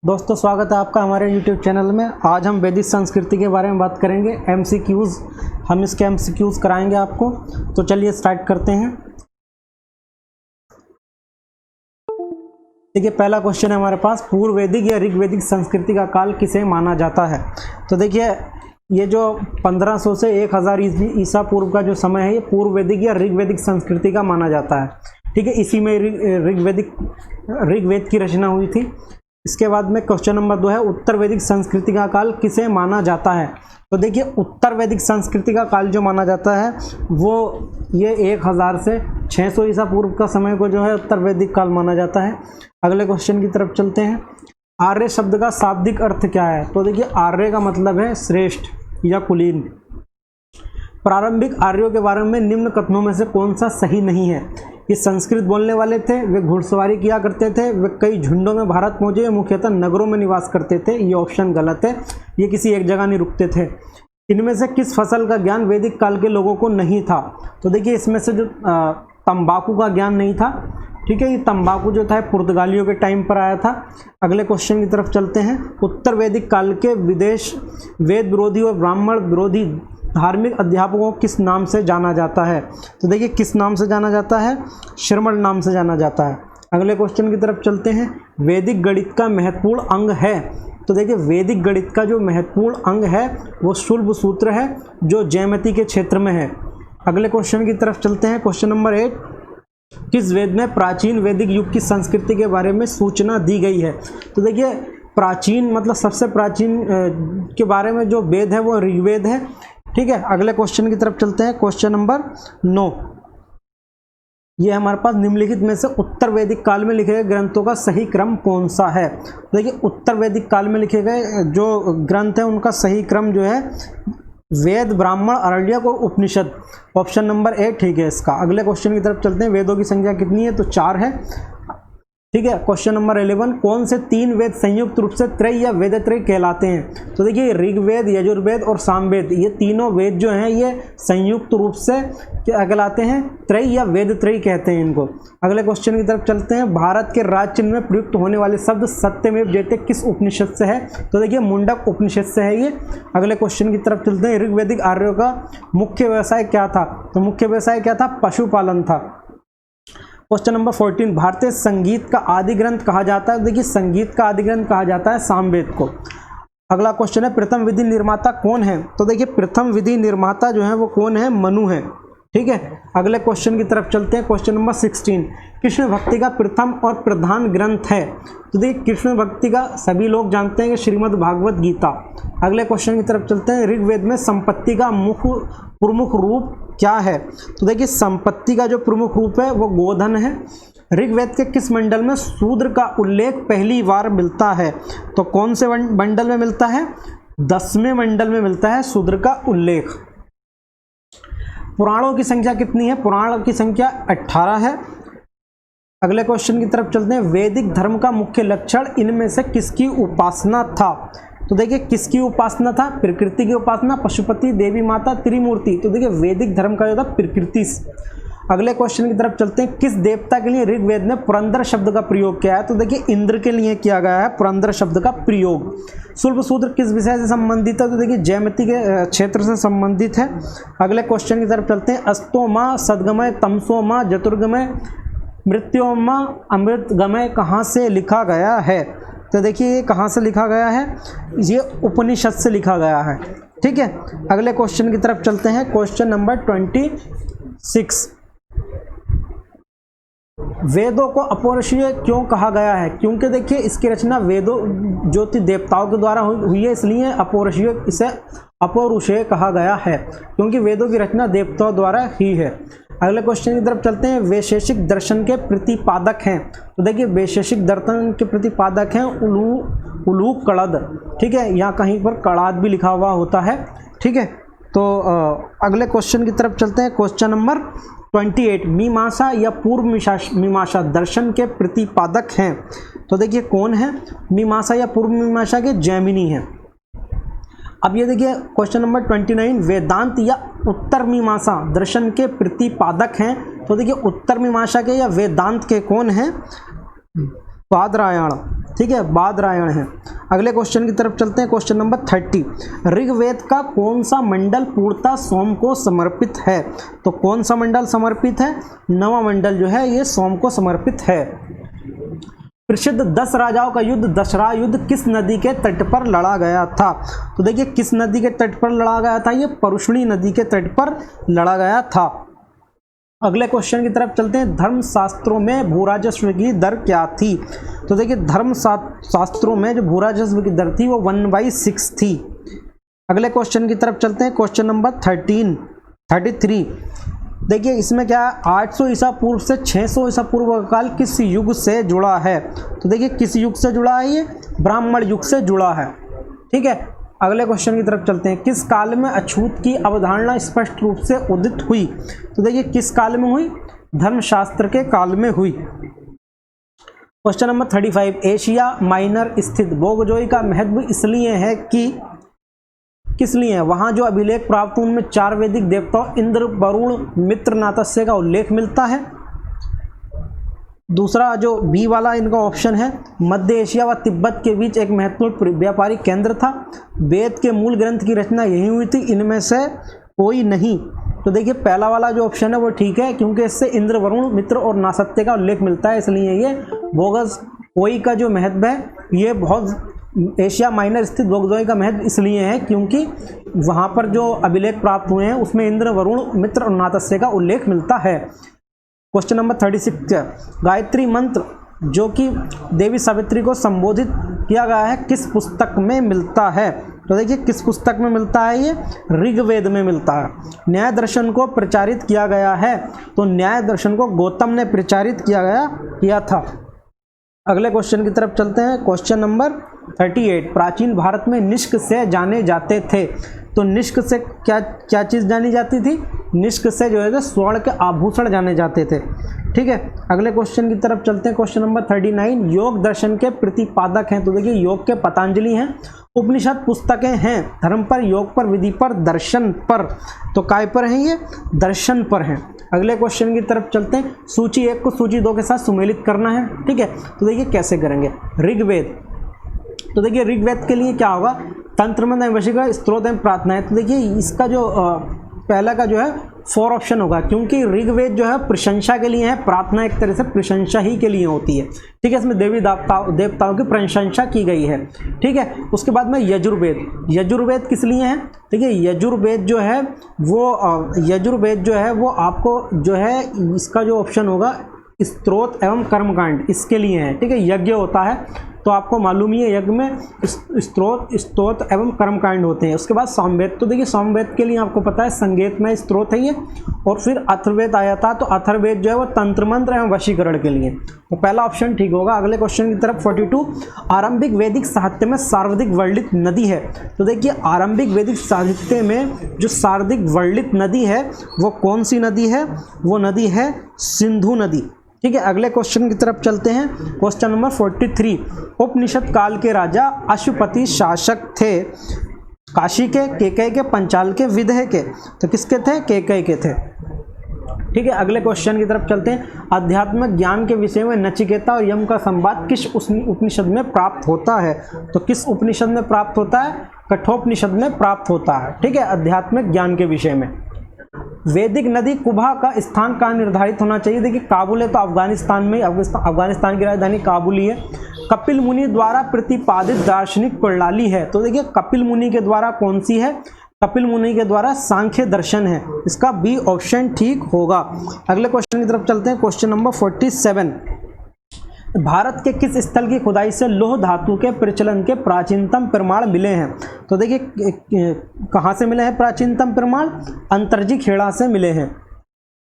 दोस्तों स्वागत है आपका हमारे YouTube चैनल में। आज हम वैदिक संस्कृति के बारे में बात करेंगे। MCQs हम इसके MCQs कराएंगे आपको। तो चलिए स्टार्ट करते हैं। देखिए पहला क्वेश्चन है हमारे पास, पूर्व वैदिक या ऋग्वैदिक संस्कृति का काल किसे माना जाता है। तो देखिए ये जो 1500 से 1000 ईसा पूर्व का जो समय है ये पूर्व वैदिक या ऋग्वैदिक संस्कृति का माना जाता है। ठीक है, इसी में ऋग्वेद की रचना हुई थी। इसके बाद में क्वेश्चन नंबर 2 है, उत्तर वैदिक संस्कृति का काल किसे माना जाता है। तो देखिए उत्तर वैदिक संस्कृति का काल जो माना जाता है वो ये 1000 से 600 ईसा पूर्व का समय को जो है उत्तर वैदिक काल माना जाता है। अगले क्वेश्चन की तरफ चलते हैं। आर्य शब्द का शाब्दिक अर्थ क्या है। तो देखिए आर्य का मतलब है श्रेष्ठ या कुलीन। प्रारंभिक आर्यों के बारे में निम्न कथनों में से कौन सा सही नहीं है। ये संस्कृत बोलने वाले थे, वे घुड़सवारी किया करते थे, वे कई झुंडों में भारत पहुंचे, मुख्यतः नगरों में निवास करते थे। ये ऑप्शन गलत है, ये किसी एक जगह नहीं रुकते थे। इनमें से किस फसल का ज्ञान वैदिक काल के लोगों को नहीं था। तो देखिए इसमें से जो तंबाकू का ज्ञान नहीं था। ठीक है, ये तंबाकू जो था पुर्तगालियों के टाइम पर आया था। अगले क्वेश्चन की तरफ चलते हैं। उत्तर वैदिक काल के विदेश वेद विरोधी और ब्राह्मण विरोधी धार्मिक अध्यापकों को किस नाम से जाना जाता है। तो देखिए किस नाम से जाना जाता है, श्रमण नाम से जाना जाता है। अगले क्वेश्चन की तरफ चलते हैं। वैदिक गणित का महत्वपूर्ण अंग है। तो देखिए वैदिक गणित का जो महत्वपूर्ण अंग है वो शुल्ब सूत्र है जो ज्यामिति के क्षेत्र में है। अगले क्वेश्चन की तरफ चलते हैं। क्वेश्चन नंबर 8, किस वेद में प्राचीन वैदिक युग की संस्कृति के बारे में सूचना दी गई है। तो देखिए प्राचीन मतलब सबसे प्राचीन के बारे में जो वेद है वो ऋग्वेद है। ठीक है, अगले क्वेश्चन की तरफ चलते हैं। क्वेश्चन नंबर 9, ये हमारे पास निम्नलिखित में से उत्तर वैदिक काल में लिखे गए ग्रंथों का सही क्रम कौन सा है। देखिए उत्तर वैदिक काल में लिखे गए जो ग्रंथ हैं उनका सही क्रम जो है वेद, ब्राह्मण, आरण्यक और उपनिषद। ऑप्शन नंबर 8 ठीक है इसका। अगले क्वेश्चन की तरफ चलते हैं। वेदों की संख्या कितनी है। तो 4 है। ठीक है, क्वेश्चन नंबर 11, कौन से 3 वेद संयुक्त रूप से त्रय या वेदत्रय कहलाते हैं। तो देखिए ऋग्वेद, यजुर्वेद और सामवेद, ये तीनों वेद जो हैं ये संयुक्त रूप से क्या कहलाते हैं, त्रय या वेदत्रय कहते हैं इनको। अगले क्वेश्चन की तरफ चलते हैं। भारत के राज्य चिन्ह में प्रयुक्त होने वाले शब्द सत्यमेव जयते किस उपनिषद से है। तो देखिए मुंडक उपनिषद से है ये। अगले क्वेश्चन की तरफ चलते हैं। ऋग्वैदिक आर्यों का मुख्य व्यवसाय क्या था। तो मुख्य व्यवसाय क्या था, पशुपालन था। क्वेश्चन नंबर 14, भारतीय संगीत का आदि ग्रंथ कहा जाता है। देखिए संगीत का आदि ग्रंथ कहा जाता है सामवेद को। अगला क्वेश्चन है, प्रथम विधि निर्माता कौन है। तो देखिए प्रथम विधि निर्माता जो है वो कौन है, मनु है। ठीक है, अगले क्वेश्चन की तरफ चलते हैं। क्वेश्चन नंबर 16, कृष्ण भक्ति का प्रथम और प्रधान ग्रंथ है। तो देखिए कृष्ण भक्ति का सभी लोग जानते हैं कि श्रीमद् भागवत गीता। अगले क्वेश्चन की तरफ चलते हैं। ऋग्वेद में संपत्ति का प्रमुख रूप क्या है। तो देखिए संपत्ति का जो प्रमुख रूप है वो गोधन है। ऋग्वेद के किस मंडल में शूद्र का उल्लेख पहली बार मिलता है। तो कौन से मंडल में मिलता है, 10वें मंडल में मिलता है शूद्र का उल्लेख। पुराणों की संख्या कितनी है। पुराणों की संख्या 18 है। अगले क्वेश्चन की तरफ चलते हैं। वैदिक धर्म का मुख्य लक्षण इनमें से किसकी उपासना था। तो देखिए किसकी उपासना था, प्रकृति की उपासना, पशुपति, देवी माता, त्रिमूर्ति। तो देखिए वैदिक धर्म का जो था प्रकृति। अगले क्वेश्चन की तरफ चलते हैं। किस देवता के लिए ऋग्वेद में पुरंदर शब्द का प्रयोग किया है। तो देखिए इंद्र के लिए किया गया है पुरंदर शब्द का प्रयोग। शुल्ब सूत्र किस विषय से संबंधित है। तो देखिए ज्यामिति के क्षेत्र से संबंधित है। अगले क्वेश्चन की तरफ चलते हैं। अस्तोमा, सदगमय, तमसोमा, जतुर्गमय, मृत्योमा, अमृतगमय कहाँ से लिखा गया है। तो देखिए ये कहाँ से लिखा गया है, ये उपनिषद से लिखा गया है। ठीक है, अगले क्वेश्चन की तरफ चलते हैं। क्वेश्चन नंबर 26, वेदों को अपौरुषीय क्यों कहा गया है। क्योंकि देखिए इसकी रचना वेदों जो थी देवताओं के द्वारा हुई है, इसलिए अपौरुषीय इसे अपौरुषेय कहा गया है, क्योंकि वेदों की रचना देवताओं द्वारा ही है। अगले क्वेश्चन की तरफ चलते हैं। वैशेषिक दर्शन के प्रतिपादक हैं। तो देखिए वैशेषिक दर्शन के प्रतिपादक हैं उलूक कड़द। ठीक है, यहाँ कहीं पर कड़ाद भी लिखा हुआ होता है। ठीक है, तो अगले क्वेश्चन की तरफ चलते हैं। क्वेश्चन नंबर 28, मीमांसा या पूर्व मीमांसा दर्शन के प्रतिपादक हैं। तो देखिए कौन है, मीमांसा या पूर्व मीमांसा के जैमिनी हैं। अब ये देखिए क्वेश्चन नंबर 29, वेदांत या उत्तर मीमांसा दर्शन के प्रतिपादक हैं। तो देखिए उत्तर मीमांसा के या वेदांत के कौन हैं, बादरायण। ठीक है, बादरायण है। अगले क्वेश्चन की तरफ चलते हैं, क्वेश्चन नंबर 30। ऋग्वेद का कौन सा मंडल पूर्णतः सोम को समर्पित है? तो कौन सा मंडल समर्पित है? नवा मंडल जो है ये सोम को समर्पित है। प्रसिद्ध 10 राजाओं का युद्ध दशहरा युद्ध किस नदी के तट पर लड़ा गया था? तो देखिए किस नदी के तट पर लड़ा गया था? ये परुष्णी नदी के तट पर लड़ा गया था। अगले क्वेश्चन की तरफ चलते हैं, धर्मशास्त्रों में भूराजस्व की दर क्या थी? तो देखिए धर्मशास्त्रों में जो भूराजस्व की दर थी वो 1/6 थी। अगले क्वेश्चन की तरफ चलते हैं, क्वेश्चन नंबर 33। देखिए इसमें क्या है, 800 ईसा पूर्व से 600 ईसा पूर्व का काल किस युग से जुड़ा है? तो देखिए किस युग से जुड़ा है? ये ब्राह्मण युग से जुड़ा है। ठीक है, अगले क्वेश्चन की तरफ चलते हैं, किस काल में अछूत की अवधारणा स्पष्ट रूप से उदित हुई? तो देखिए किस काल में हुई? धर्मशास्त्र के काल में हुई। क्वेश्चन नंबर 35, एशिया माइनर स्थित बोगजोई का महत्व इसलिए है कि किस लिए है? वहां जो अभिलेख प्राप्त हुए उनमें 4 वैदिक देवताओं इंद्र, वरुण, मित्र, नातस्य का उल्लेख मिलता है। दूसरा जो बी वाला इनका ऑप्शन है, मध्य एशिया व तिब्बत के बीच एक महत्वपूर्ण व्यापारिक केंद्र था। वेद के मूल ग्रंथ की रचना यही हुई थी, इनमें से कोई नहीं। तो देखिए पहला वाला जो ऑप्शन है वो ठीक है, क्योंकि इससे इंद्र, वरुण, मित्र और नासत्य का उल्लेख मिलता है, इसलिए ये बोगस कोई का जो महत्व है ये बहुत एशिया माइनर स्थित बोगजोई का महत्व इसलिए है क्योंकि वहाँ पर जो अभिलेख प्राप्त हुए हैं उसमें इंद्र, वरुण, मित्र और नातस्य का उल्लेख मिलता है। क्वेश्चन नंबर 36, गायत्री मंत्र जो कि देवी सावित्री को संबोधित किया गया है किस पुस्तक में मिलता है? तो देखिए किस पुस्तक में मिलता है? ये ऋग्वेद में मिलता है। न्याय दर्शन को प्रचारित किया गया है, तो न्याय दर्शन को गौतम ने प्रचारित किया था। अगले क्वेश्चन की तरफ चलते हैं, क्वेश्चन नंबर 38, प्राचीन भारत में निष्क से जाने जाते थे। तो निष्क से क्या चीज़ जानी जाती थी? निष्क से जो है स्वर्ण के आभूषण जाने जाते थे। ठीक है, अगले क्वेश्चन की तरफ चलते हैं, क्वेश्चन नंबर 39, योग दर्शन के प्रतिपादक हैं। तो देखिए योग के पतंजलि हैं। उपनिषद पुस्तकें हैं धर्म पर, योग पर, विधि पर, दर्शन पर। तो काय पर हैं? ये दर्शन पर हैं। अगले क्वेश्चन की तरफ चलते हैं, सूची 1 को सूची 2 के साथ सुमेलित करना है। ठीक है, तो देखिए कैसे करेंगे। ऋग्वेद, तो देखिए ऋग्वेद के लिए क्या होगा? तंत्र मंत्र एवं वशीकरण, स्त्रोत एवं प्रार्थना है। तो देखिए इसका जो पहला का जो है 4 ऑप्शन होगा, क्योंकि ऋग्वेद जो है प्रशंसा के लिए है, प्रार्थना एक तरह से प्रशंसा ही के लिए होती है। ठीक है, इसमें देवी देवताओं की प्रशंसा की गई है। ठीक है, उसके बाद में यजुर्वेद, यजुर्वेद किस लिए है? देखिए यजुर्वेद जो है वो आपको जो है इसका जो ऑप्शन होगा स्त्रोत एवं कर्मकांड, इसके लिए है। ठीक है, यज्ञ होता है तो आपको मालूम ही है यज्ञ में स्तोत्र एवं कर्मकांड होते हैं। उसके बाद सामवेद, तो देखिए सामवेद के लिए आपको पता है संगीत में स्त्रोत है ये, और फिर अथर्ववेद आया था, तो अथर्ववेद जो है वो तंत्र मंत्र एवं वशीकरण के लिए। तो पहला ऑप्शन ठीक होगा। अगले क्वेश्चन की तरफ 42, आरंभिक वैदिक साहित्य में सर्वाधिक वर्णित नदी है। तो देखिए आरंभिक वैदिक साहित्य में जो सर्वाधिक वर्णित नदी है वो कौन सी नदी है? वो नदी है सिंधु नदी। ठीक है, अगले क्वेश्चन की तरफ चलते हैं, क्वेश्चन नंबर 43, उपनिषद काल के राजा अश्वपति शासक थे काशी के, केकय के, पंचाल के, विदह के। तो किसके थे? केकय के थे। ठीक है, अगले क्वेश्चन की तरफ चलते हैं, आध्यात्मिक ज्ञान के विषय में नचिकेता और यम का संवाद किस उपनिषद में प्राप्त होता है? तो किस उपनिषद में प्राप्त होता है? कठोपनिषद में प्राप्त होता है। ठीक है, आध्यात्मिक ज्ञान के विषय में। वैदिक नदी कुबा का स्थान कहाँ निर्धारित होना चाहिए? देखिए काबुल है तो अफगानिस्तान में, अफगानिस्तान की राजधानी काबुल ही है। कपिल मुनि द्वारा प्रतिपादित दार्शनिक प्रणाली है। तो देखिए कपिल मुनि के द्वारा कौन सी है? कपिल मुनि के द्वारा सांख्य दर्शन है। इसका बी ऑप्शन ठीक होगा। अगले क्वेश्चन की तरफ चलते हैं, क्वेश्चन नंबर 47, भारत के किस स्थल की खुदाई से लौह धातु के प्रचलन के प्राचीनतम प्रमाण मिले हैं? तो देखिए कहाँ से मिले हैं प्राचीनतम प्रमाण? अंतर्जी खेड़ा से मिले हैं।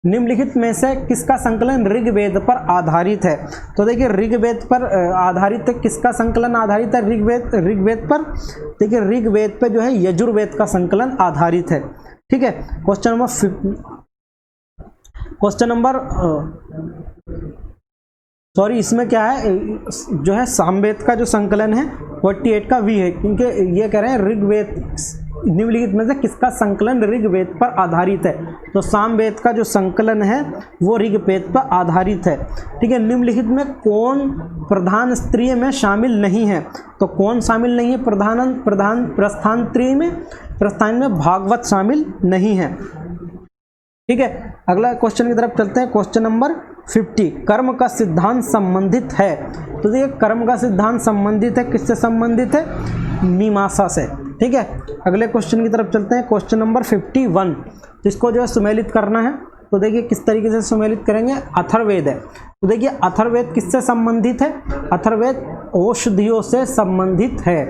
निम्नलिखित में से किसका संकलन ऋग्वेद पर आधारित है? तो देखिए ऋग्वेद पर आधारित है, किसका संकलन आधारित है? ऋग्वेद पर। देखिए ऋग्वेद पे जो है यजुर्वेद का संकलन आधारित है। ठीक है, क्वेश्चन नंबर सॉरी इसमें क्या है जो है सामवेद का जो संकलन है 48 का वी है, क्योंकि ये कह रहे हैं निम्नलिखित में से किसका संकलन ऋग्वेद पर आधारित है? तो सामवेद का जो संकलन है वो ऋग्वेद पर आधारित है। ठीक है, निम्नलिखित में कौन प्रधान स्त्रीय में शामिल नहीं है? तो कौन शामिल नहीं है प्रधान प्रस्थान में भागवत शामिल नहीं है। ठीक है, अगला क्वेश्चन की तरफ चलते हैं। क्वेश्चन नंबर 50, कर्म का सिद्धांत संबंधित है। तो देखिए कर्म का सिद्धांत संबंधित है, किससे संबंधित है? मीमांसा से। ठीक है, अगले क्वेश्चन की तरफ चलते हैं। क्वेश्चन नंबर 51, इसको जो है सुमेलित करना है। तो देखिए किस तरीके से सुमेलित करेंगे। अथर्ववेद है, तो देखिए अथर्ववेद किससे संबंधित है? अथर्ववेद औषधियों से संबंधित है।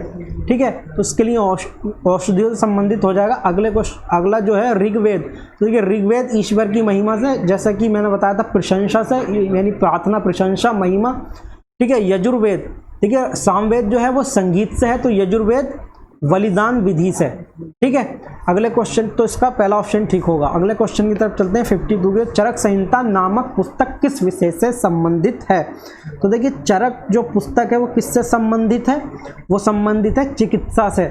ठीक है, तो इसके लिए औषधियों से संबंधित हो जाएगा। अगला जो है ऋग्वेद, तो देखिए ऋग्वेद ईश्वर की महिमा से, जैसा कि मैंने बताया था, प्रशंसा से, यानी प्रार्थना, प्रशंसा, महिमा। ठीक है, यजुर्वेद, ठीक है, सामवेद जो है वो संगीत से है, तो यजुर्वेद बलिदान विधि से। ठीक है, अगले क्वेश्चन, तो इसका पहला ऑप्शन ठीक होगा। अगले क्वेश्चन की तरफ चलते हैं। 52 चरक संहिता नामक पुस्तक किस विषय से संबंधित है? तो देखिए चरक जो पुस्तक है वो किससे संबंधित है? वो संबंधित है चिकित्सा से।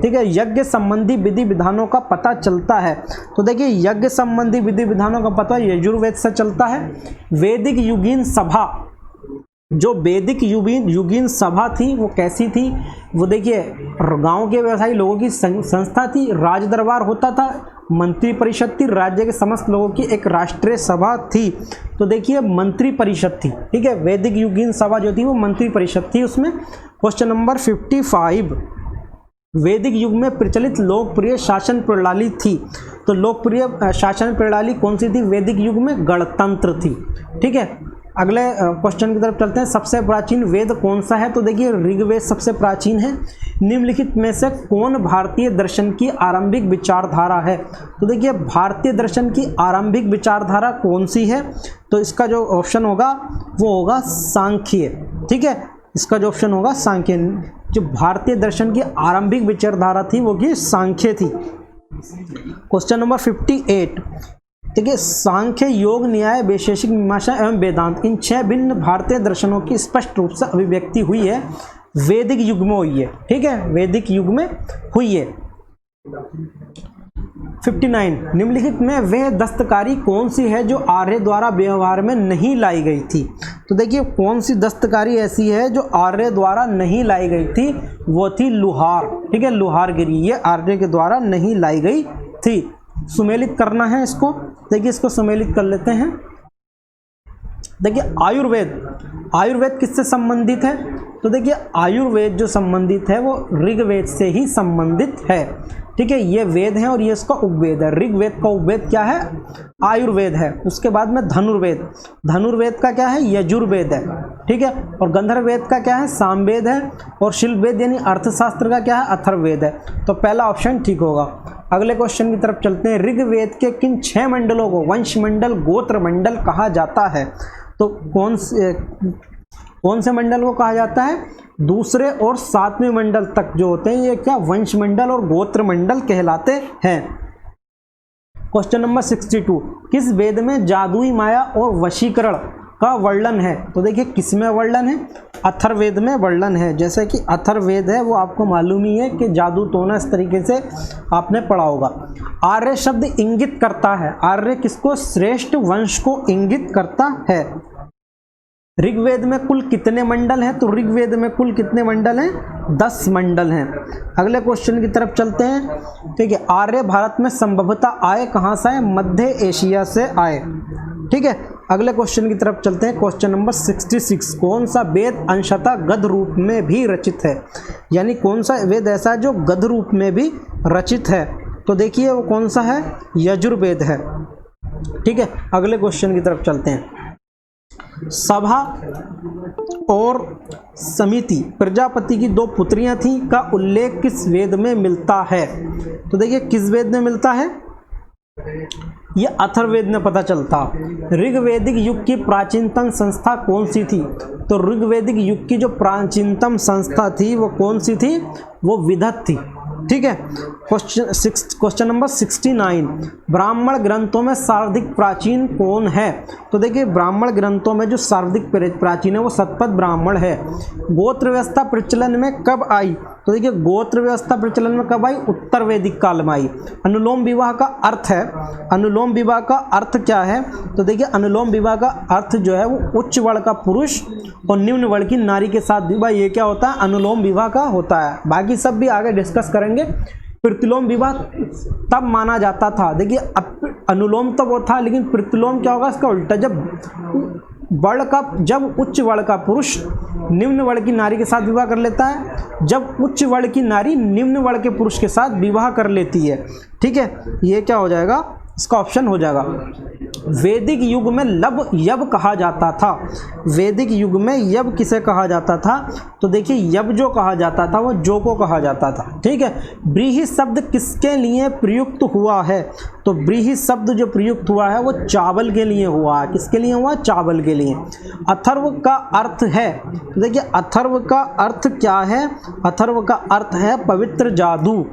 ठीक है, यज्ञ संबंधी विधि विधानों का पता चलता है। तो देखिए यज्ञ संबंधी विधि विधानों का पता यजुर्वेद से चलता है। वैदिक युगीन सभा, जो वैदिक युगीन सभा थी वो कैसी थी? वो देखिए गांव के व्यवसायी लोगों की संस्था थी, राज दरबार होता था, मंत्री परिषद थी, राज्य के समस्त लोगों की एक राष्ट्रीय सभा थी। तो देखिए मंत्री परिषद थी। ठीक है, वैदिक युगीन सभा जो थी वो मंत्री परिषद थी उसमें। क्वेश्चन नंबर 55, वैदिक युग में प्रचलित लोकप्रिय शासन प्रणाली थी। तो लोकप्रिय शासन प्रणाली कौन सी थी वैदिक युग में? गणतंत्र थी। ठीक है, अगले क्वेश्चन की तरफ चलते हैं। सबसे प्राचीन वेद कौन सा है? तो देखिए ऋग्वेद सबसे प्राचीन है। निम्नलिखित में से कौन भारतीय दर्शन की आरंभिक विचारधारा है? तो देखिए भारतीय दर्शन की आरंभिक विचारधारा कौन सी है? तो इसका जो ऑप्शन होगा वो होगा सांख्य। ठीक है, इसका जो ऑप्शन होगा सांख्य। जो भारतीय दर्शन की आरंभिक विचारधारा थी वो की सांख्य थी। क्वेश्चन नंबर 58, देखिए सांख्य, योग, न्याय, वैशेषिक मीमांसा एवं वेदांत, इन 6 भिन्न भारतीय दर्शनों की स्पष्ट रूप से अभिव्यक्ति हुई है वैदिक युग में हुई है। ठीक है, वैदिक युग में हुई है। 59, निम्नलिखित में वह दस्तकारी कौन सी है जो आर्य द्वारा व्यवहार में नहीं लाई गई थी? तो देखिए कौन सी दस्तकारी ऐसी है जो आर्य द्वारा नहीं लाई गई थी? वो थी लुहार। ठीक है, लुहारगिरी, ये आर्य के द्वारा नहीं लाई गई थी। सुमेलित करना है इसको। देखिए इसको सुमेलित कर लेते हैं। देखिए आयुर्वेद किससे संबंधित है? तो देखिए आयुर्वेद जो संबंधित है वो ऋग्वेद से ही संबंधित है। ठीक है, ये वेद है और ये इसका उपवेद है। ऋग्वेद का उपवेद क्या है? आयुर्वेद है। उसके बाद में धनुर्वेद का क्या है? यजुर्वेद है। ठीक है, और गंधर्ववेद का क्या है? सामवेद है। और शिल्पवेद यानी अर्थशास्त्र का क्या है? अथर्ववेद है। तो पहला ऑप्शन ठीक होगा। अगले क्वेश्चन की तरफ चलते हैं। ऋग्वेद के किन 6 मंडलों को वंश मंडल, गोत्र मंडल कहा जाता है? तो कौन से मंडल को कहा जाता है? दूसरे और 7वें मंडल तक जो होते हैं ये क्या? वंश मंडल और गोत्र मंडल कहलाते हैं। क्वेश्चन नंबर 62, किस वेद में जादुई माया और वशीकरण का वर्णन है? तो देखिए किसमें वर्णन है? अथर्ववेद में वर्णन है। जैसे कि अथर्ववेद है वो आपको मालूम ही है कि जादू टोना इस तरीके से आपने पढ़ा होगा। आर्य शब्द इंगित करता है, आर्य किसको? श्रेष्ठ वंश को इंगित करता है। ऋग्वेद में कुल कितने मंडल हैं? तो ऋग्वेद में कुल कितने मंडल हैं? 10 मंडल हैं। अगले क्वेश्चन की तरफ चलते हैं। ठीक है, आर्य भारत में संभवतः आए कहाँ से आए? मध्य एशिया से आए। ठीक है, अगले क्वेश्चन की तरफ चलते हैं। क्वेश्चन नंबर 66, कौन सा वेद अंशतः गद्य रूप में भी रचित है? यानी कौन सा वेद ऐसा है जो गद्य रूप में भी रचित है? तो देखिए वो कौन सा है? यजुर्वेद है। ठीक है, अगले क्वेश्चन की तरफ चलते हैं। सभा और समिति प्रजापति की 2 पुत्रियां थीं का उल्लेख किस वेद में मिलता है? तो देखिए किस वेद में मिलता है? ये अथर्ववेद में पता चलता। ऋग्वैदिक युग की प्राचीनतम संस्था कौन सी थी? तो ऋग्वैदिक युग की जो प्राचीनतम संस्था थी वो कौन सी थी? वो विदत थी। ठीक है, क्वेश्चन नंबर 69, ब्राह्मण ग्रंथों में सर्वाधिक प्राचीन कौन है? तो देखिए ब्राह्मण ग्रंथों में जो सर्वाधिक प्राचीन है वो शतपथ ब्राह्मण है। गोत्र व्यवस्था प्रचलन में कब आई? तो देखिए गोत्र व्यवस्था प्रचलन में कब आई? उत्तर वैदिक काल में आई। अनुलोम विवाह का अर्थ है, अनुलोम विवाह का अर्थ क्या है? तो देखिए अनुलोम विवाह का अर्थ जो है वो उच्च वर्ण का पुरुष और निम्न वर्ण की नारी के साथ विवाह, ये क्या होता है? अनुलोम विवाह का होता है। बाकी सब भी आगे डिस्कस करेंगे। प्रतिलोम विवाह तब माना जाता था, देखिए अब अनुलोम तो वो था, लेकिन प्रतिलोम क्या होगा? इसका उल्टा, जब उच्च वर्ण का पुरुष निम्न वर्ण की नारी के साथ विवाह कर लेता है, जब उच्च वर्ण की नारी निम्न वर्ण के पुरुष के साथ विवाह कर लेती है। ठीक है, ये क्या हो जाएगा? इसका ऑप्शन हो जाएगा। वैदिक युग में लब यब कहा जाता था। वैदिक युग में यब किसे कहा जाता था? तो देखिए यब जो कहा जाता था वो जो को कहा जाता था। ठीक है, व्रीहि शब्द किसके लिए प्रयुक्त हुआ है? तो व्रीहि शब्द जो प्रयुक्त हुआ है वो चावल के लिए हुआ है। किसके लिए हुआ? चावल के लिए। अथर्व का अर्थ है, तो देखिए अथर्व का अर्थ क्या है? अथर्व का अर्थ है पवित्र जादू।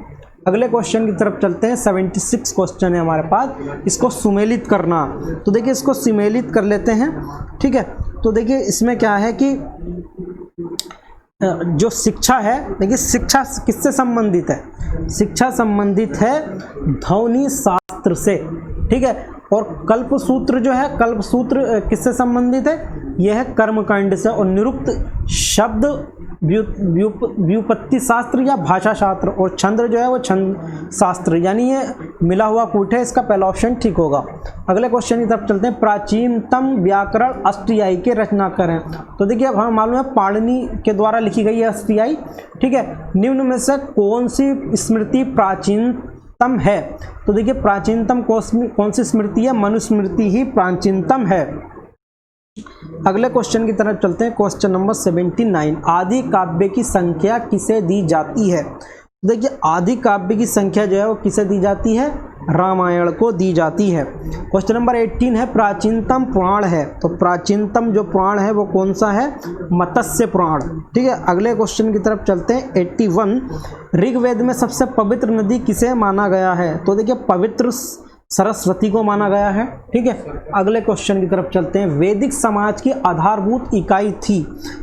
अगले क्वेश्चन की तरफ चलते हैं। 76 क्वेश्चन है हमारे पास, इसको सुमेलित करना। तो देखिए इसको सुमेलित कर लेते हैं। ठीक है, तो देखिए इसमें क्या है कि जो शिक्षा है, देखिए शिक्षा किससे संबंधित है? शिक्षा संबंधित है ध्वनि शास्त्र से। ठीक है, और कल्पसूत्र जो है, कल्पसूत्र किससे संबंधित है? यह है कर्मकांड से। और निरुक्त शब्द व्युत्पत्ति शास्त्र या भाषा शास्त्र, और छंद जो है वो छंद शास्त्र, यानी ये मिला हुआ कूट है। इसका पहला ऑप्शन ठीक होगा। अगले क्वेश्चन की तरफ चलते हैं। प्राचीनतम व्याकरण अष्टयायी के रचनाकार हैं। तो देखिए अब हमें मालूम है पाणिनि के द्वारा लिखी गई है अष्टयायी। ठीक है, निम्न में से कौन सी स्मृति प्राचीनतम है? तो देखिए प्राचीनतम कौन सी स्मृति है? मनुस्मृति ही प्राचीनतम है। अगले क्वेश्चन की तरफ चलते हैं। Question number 79। आदि काव्य की संख्या किसे दी जाती है? देखिए आदि काव्य की संख्या जो है वो किसे दी जाती है? रामायण को दी जाती है। क्वेश्चन नंबर 18 है प्राचीनतम पुराण है। तो प्राचीनतम जो पुराण है वो कौन सा है? मत्स्य पुराण। ठीक है, अगले क्वेश्चन की तरफ चलते हैं। 81 ऋग्वेद में सबसे पवित्र नदी किसे माना गया है? तो देखिए पवित्र सरस्वती को माना गया है। ठीक है, अगले क्वेश्चन की तरफ चलते हैं। वैदिक समाज की आधारभूत इकाई थी।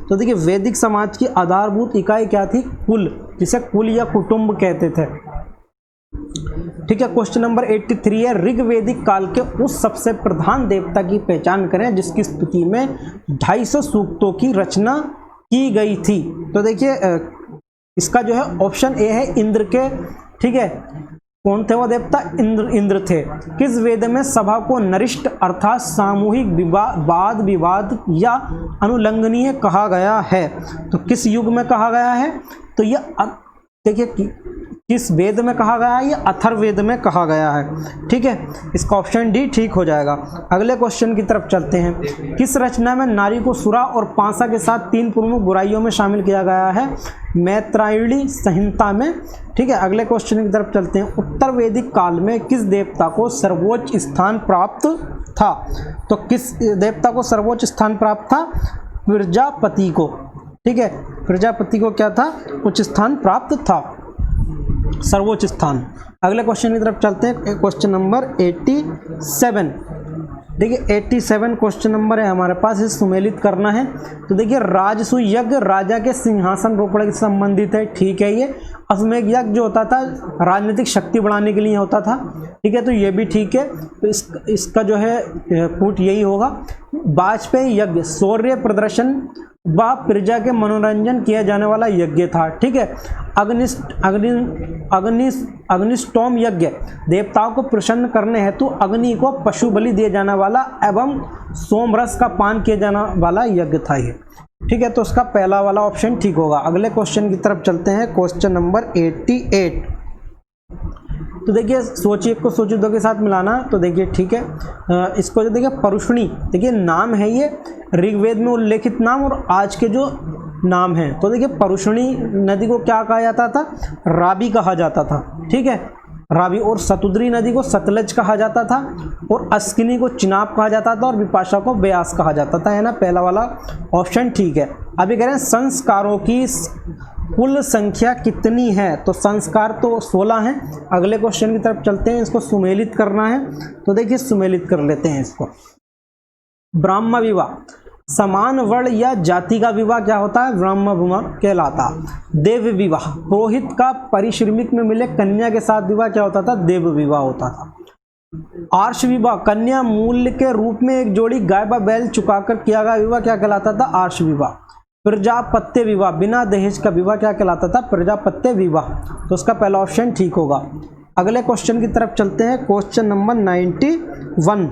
तो देखिए वैदिक समाज की आधारभूत इकाई क्या थी? कुल, जिसे कुल या कुटुंब कहते थे। ठीक है, क्वेश्चन नंबर 83 है ऋग्वैदिक काल के उस सबसे प्रधान देवता की पहचान करें जिसकी स्तुति में 250 सूक्तों की रचना की गई थी। तो देखिए इसका जो है ऑप्शन ए है इंद्र के। ठीक है, कौन थे वो देवता? इंद्र थे। किस वेद में सभा को नरिष्ट अर्थात सामूहिक वाद विवाद या अनुलंघनीय कहा गया है? तो किस युग में कहा गया है? तो ये देखिए किस वेद में कहा गया है? ये अथर्ववेद में कहा गया है। ठीक है, इसका ऑप्शन डी ठीक हो जाएगा। अगले क्वेश्चन की तरफ चलते हैं। किस रचना में नारी को सुरा और पांसा के साथ 3 प्रमुख बुराइयों में शामिल किया गया है? मैत्रायणी संहिता में। ठीक है, अगले क्वेश्चन की तरफ चलते हैं। उत्तर वैदिक काल में किस देवता को सर्वोच्च स्थान प्राप्त था? तो किस देवता को सर्वोच्च स्थान प्राप्त था? प्रजापति को। ठीक है, प्रजापति को क्या था? उच्च स्थान प्राप्त था, सर्वोच्च स्थान। अगले क्वेश्चन की तरफ चलते हैं। Question number 87। देखिए 87 क्वेश्चन नंबर है हमारे पास, इसे सुमेलित करना है। तो देखिए राजसूय यज्ञ राजा के सिंहासन रोपण से संबंधित है। ठीक है, ये अश्वमेध यज्ञ जो होता था राजनीतिक शक्ति बढ़ाने के लिए होता था। ठीक है, तो ये भी ठीक है। तो इसका जो है कूट यही होगा। वाजपेयी यज्ञ शौर्य प्रदर्शन व प्रजा के मनोरंजन किया जाने वाला यज्ञ था। ठीक है, अग्निष्टोम यज्ञ देवताओं को प्रसन्न करने हेतु अग्नि को पशु बलि दिए जाने वाला एवं सोमरस का पान किया जाने वाला यज्ञ था ये। ठीक है, तो उसका पहला वाला ऑप्शन ठीक होगा। अगले क्वेश्चन की तरफ चलते हैं। Question number 88। तो देखिए सोचिए को सोचिए दो के साथ मिलाना। तो देखिए ठीक है, इसको जो देखिए परुष्णी, देखिए नाम है ये ऋग्वेद में उल्लेखित नाम और आज के जो नाम हैं। तो देखिए परुष्णी नदी को क्या कहा जाता था? रावी कहा जाता था। ठीक है, रावी। और सतुद्री नदी को सतलज कहा जाता था, और अस्किनी को चिनाब कहा जाता था, और विपाशा को ब्यास कहा जाता था, है ना। पहला वाला ऑप्शन ठीक है। अभी कह रहे हैं संस्कारों की कुल संख्या कितनी है? तो संस्कार तो 16 हैं। अगले क्वेश्चन की तरफ चलते हैं, इसको सुमेलित करना है। तो देखिए सुमेलित कर लेते हैं इसको। ब्राह्म विवाह समान वर्ण या जाति का विवाह क्या होता है? ब्रह्म विवाह कहलाता। देव विवाह, पुरोहित का परिश्रमिक में मिले कन्या के साथ विवाह क्या होता था? देव विवाह होता था। आर्ष विवाह, कन्या मूल्य के रूप में एक जोड़ी गाय व बैल चुकाकर किया गया विवाह क्या कहलाता था? आर्ष विवाह। प्रजापत्य विवाह, बिना दहेज का विवाह क्या कहलाता था? प्रजापत्य विवाह। तो उसका पहला ऑप्शन ठीक होगा। अगले क्वेश्चन की तरफ चलते हैं, क्वेश्चन नंबर 91।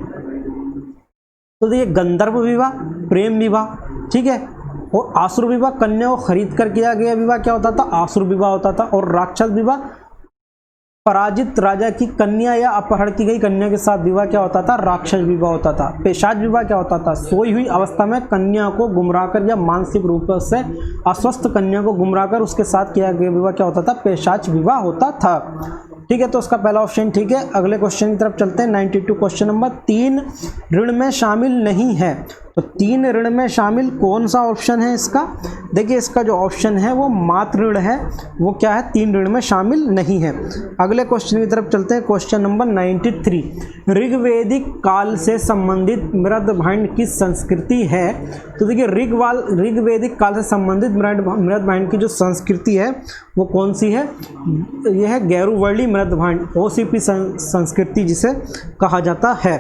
तो देखिए, गंधर्व विवाह, प्रेम विवाह, ठीक है, और आसुर विवाह, कन्या को खरीद कर किया गया विवाह क्या होता था? आसुर विवाह होता था। और राक्षस विवाह, पराजित राजा की कन्या या अपहरण की गई कन्या के साथ विवाह क्या होता था? राक्षस विवाह होता था। पेशाच विवाह क्या होता था? सोई हुई अवस्था में कन्या को गुमराह कर या मानसिक रूप से अस्वस्थ कन्या को गुमराह कर उसके साथ किया गया विवाह क्या होता था? पेशाच विवाह होता था। ठीक है, तो उसका पहला ऑप्शन ठीक है। अगले क्वेश्चन की तरफ चलते हैं, 92 क्वेश्चन नंबर। 3 ऋण में शामिल नहीं है, तो 3 ऋण में शामिल कौन सा ऑप्शन है इसका? देखिए, इसका जो ऑप्शन है वो मातृ ऋण है, वो क्या है? 3 ऋण में शामिल नहीं है। अगले क्वेश्चन की तरफ चलते हैं, क्वेश्चन नंबर 93। ऋग्वेदिक काल से संबंधित मृदभांड की संस्कृति है? तो देखिए, ऋग्वेदिक काल से संबंधित मृदभांड की जो संस्कृति है वो कौन सी है? यह है गैरुवर्ली मृदभांड, OCP संस्कृति जिसे कहा जाता है।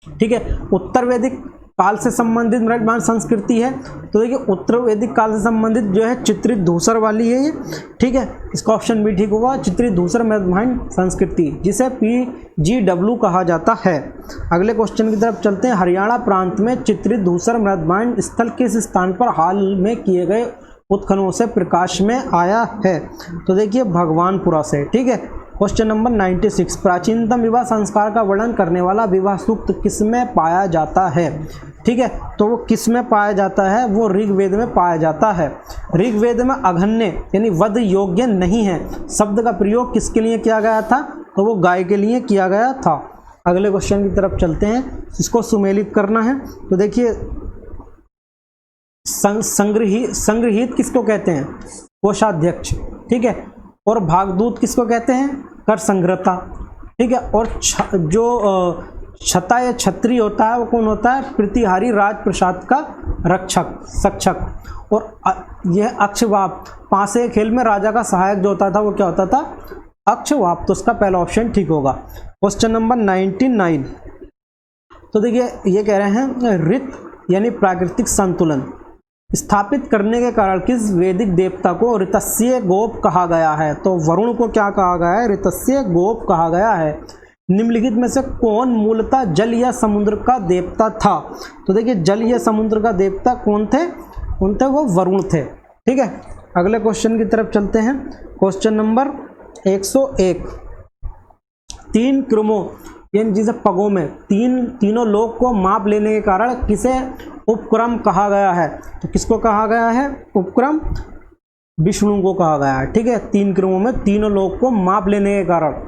ठीक है, उत्तर वैदिक काल से संबंधित मृदभांड संस्कृति है, तो देखिए उत्तर वैदिक काल से संबंधित जो है चित्रित धूसर वाली है ये। ठीक है, इसका ऑप्शन भी ठीक होगा, चित्रित धूसर मृदभांड संस्कृति, जिसे PGW कहा जाता है। अगले क्वेश्चन की तरफ चलते हैं, हरियाणा प्रांत में चित्रित धूसर मृदभांड स्थल किस स्थान पर हाल में किए गए उत्खननों से प्रकाश में आया है? तो देखिए, भगवानपुरा से। ठीक है, क्वेश्चन नंबर 96। प्राचीनतम विवाह संस्कार का वर्णन करने वाला विवाह सूक्त किस में पाया जाता है? ठीक है, तो वो किस में पाया जाता है? वो ऋग्वेद में पाया जाता है। ऋग्वेद में अघन्य यानी वध योग्य नहीं है शब्द का प्रयोग किसके लिए किया गया था? तो वो गाय के लिए किया गया था। अगले क्वेश्चन की तरफ चलते हैं, इसको सुमेलित करना है। तो देखिए, संग्रहित किसको कहते हैं? कोषाध्यक्ष। ठीक है, और भागदूत किसको कहते हैं? कर संग्रहता। ठीक है, और जो छता या छत्री होता है वो कौन होता है? प्रतिहारी राजप्रसाद का रक्षक, सक्षक। और यह अक्षवाप, पासे खेल में राजा का सहायक जो होता था वो क्या होता था? अक्षवाप। तो उसका पहला ऑप्शन ठीक होगा। Question number 99। तो देखिए, ये कह रहे हैं ऋत यानी प्राकृतिक संतुलन स्थापित करने के कारण किस वैदिक देवता को ऋतस्य गोप कहा गया है? तो वरुण को क्या कहा गया है? ऋतस्य गोप कहा गया है। निम्नलिखित में से कौन मूलतः जल या समुद्र का देवता था? तो देखिए, जल या समुद्र का देवता कौन थे? वो वरुण थे। ठीक है, अगले क्वेश्चन की तरफ चलते हैं, क्वेश्चन नंबर 101। 3 क्रमों यानी जिसे पगों में तीनों लोक को माप लेने के कारण किसे उपक्रम कहा गया है? तो किसको कहा गया है? उपक्रम विष्णु को कहा गया है। ठीक है, 3 क्रमों में तीनों लोक को माप लेने के कारण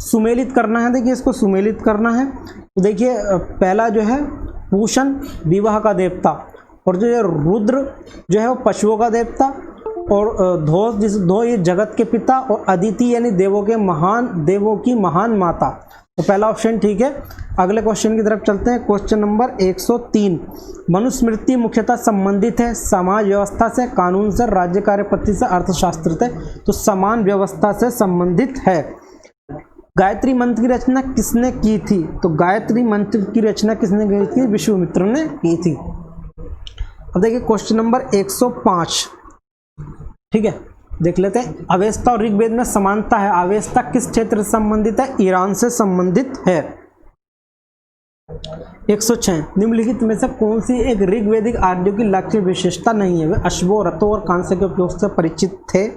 सुमेलित करना है। देखिए, इसको सुमेलित करना है। तो देखिए, पहला जो है पूषण विवाह का देवता, और जो है रुद्र जो है वो पशुओं का देवता, और धो ये जगत के पिता, और अदिति यानी देवों की महान माता। तो पहला ऑप्शन ठीक है। अगले क्वेश्चन की तरफ चलते हैं, क्वेश्चन नंबर 103। मनुस्मृति मुख्यतः संबंधित है समाज व्यवस्था से, कानून से, राज्य कार्य पद्धति से, अर्थशास्त्र से। तो समान व्यवस्था से संबंधित है। गायत्री मंत्र की रचना किसने की थी? तो गायत्री मंत्र की रचना किसने की थी? विश्वामित्र ने की थी। अब देखिए, क्वेश्चन नंबर 105। ठीक है, देख लेते हैं। अवेस्ता और ऋग्वेद में समानता है। अवेस्ता किस क्षेत्र से संबंधित है? ईरान से संबंधित है। 106। निम्नलिखित में से कौन सी एक ऋग्वेदिक आर्यों की लक्ष्य विशेषता नहीं है? वे अश्वों, रथों और कांसे के उपयोग से परिचित थे।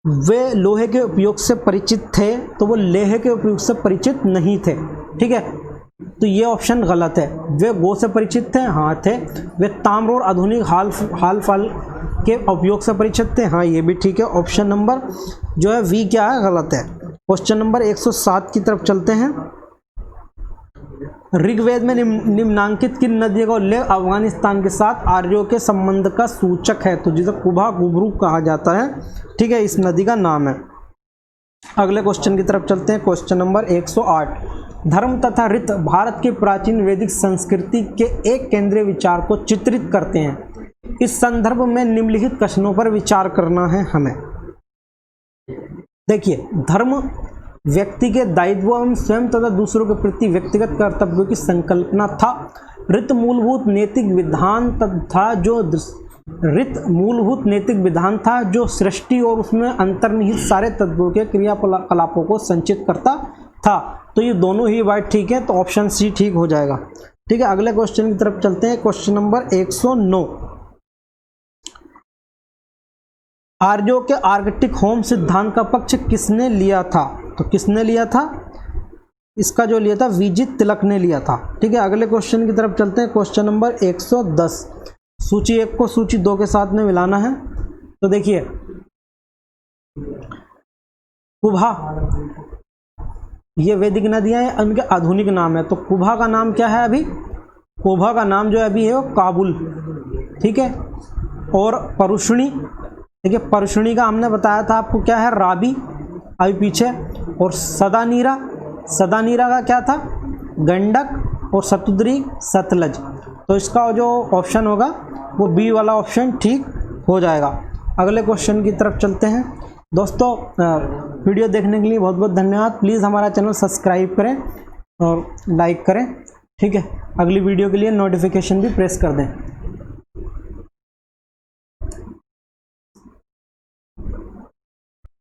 वे लोहे के उपयोग से परिचित थे, तो वो लेह के उपयोग से परिचित नहीं थे। ठीक है, तो ये ऑप्शन गलत है। वे गो से परिचित थे, हाँ थे। वे ताम्र और आधुनिक हाल फाल के उपयोग से परिचित थे, हाँ ये भी ठीक है। ऑप्शन नंबर जो है वी क्या है? गलत है। क्वेश्चन नंबर 107 की तरफ चलते हैं। ऋग्वेद में निम्नांकित किन नदियों का उल्लेख अफगानिस्तान के साथ आर्यों के संबंध का सूचक है? तो जिसे कुबा गुबरू कहा जाता है। ठीक है, इस नदी का नाम है। अगले क्वेश्चन की तरफ चलते हैं। क्वेश्चन नंबर 108, धर्म तथा रीत भारत की प्राचीन वैदिक संस्कृति के एक केंद्रीय विचार को चित्रित करते हैं। इस संदर्भ में निम्नलिखित कथनों पर विचार करना है हमें। देखिए, धर्म व्यक्ति के दायित्व एवं स्वयं तथा दूसरों के प्रति व्यक्तिगत कर्तव्यों की संकल्पना था। रीत मूलभूत नैतिक विधान था जो सृष्टि और उसमें अंतर्निहित सारे तत्वों के क्रियाकलापों को संचित करता था। तो ये दोनों ही बात ठीक है, तो ऑप्शन सी ठीक हो जाएगा। ठीक है, अगले क्वेश्चन की तरफ चलते हैं। क्वेश्चन नंबर 109, आर्यों के आर्कटिक होम सिद्धांत का पक्ष किसने लिया था? तो किसने लिया था? इसका जो लिया था विजित तिलक ने लिया था। ठीक है, अगले क्वेश्चन की तरफ चलते हैं। क्वेश्चन नंबर 110, सूची 1 को सूची 2 के साथ में मिलाना है। तो देखिए, कुभा, ये वैदिक नदियां हैं, उनके आधुनिक नाम है। तो कुभा का नाम क्या है अभी? कुभा का नाम जो अभी है वो काबुल। ठीक है, और परुष्णी, देखिए परुष्णी का हमने बताया था आपको क्या है, राबी अभी पीछे। और सदानीरा, सदानीरा का क्या था? गंडक। और सतुद्री सतलज। तो इसका जो ऑप्शन होगा वो बी वाला ऑप्शन ठीक हो जाएगा। अगले क्वेश्चन की तरफ चलते हैं। दोस्तों, वीडियो देखने के लिए बहुत बहुत धन्यवाद। प्लीज़ हमारा चैनल सब्सक्राइब करें और लाइक करें। ठीक है, अगली वीडियो के लिए नोटिफिकेशन भी प्रेस कर दें।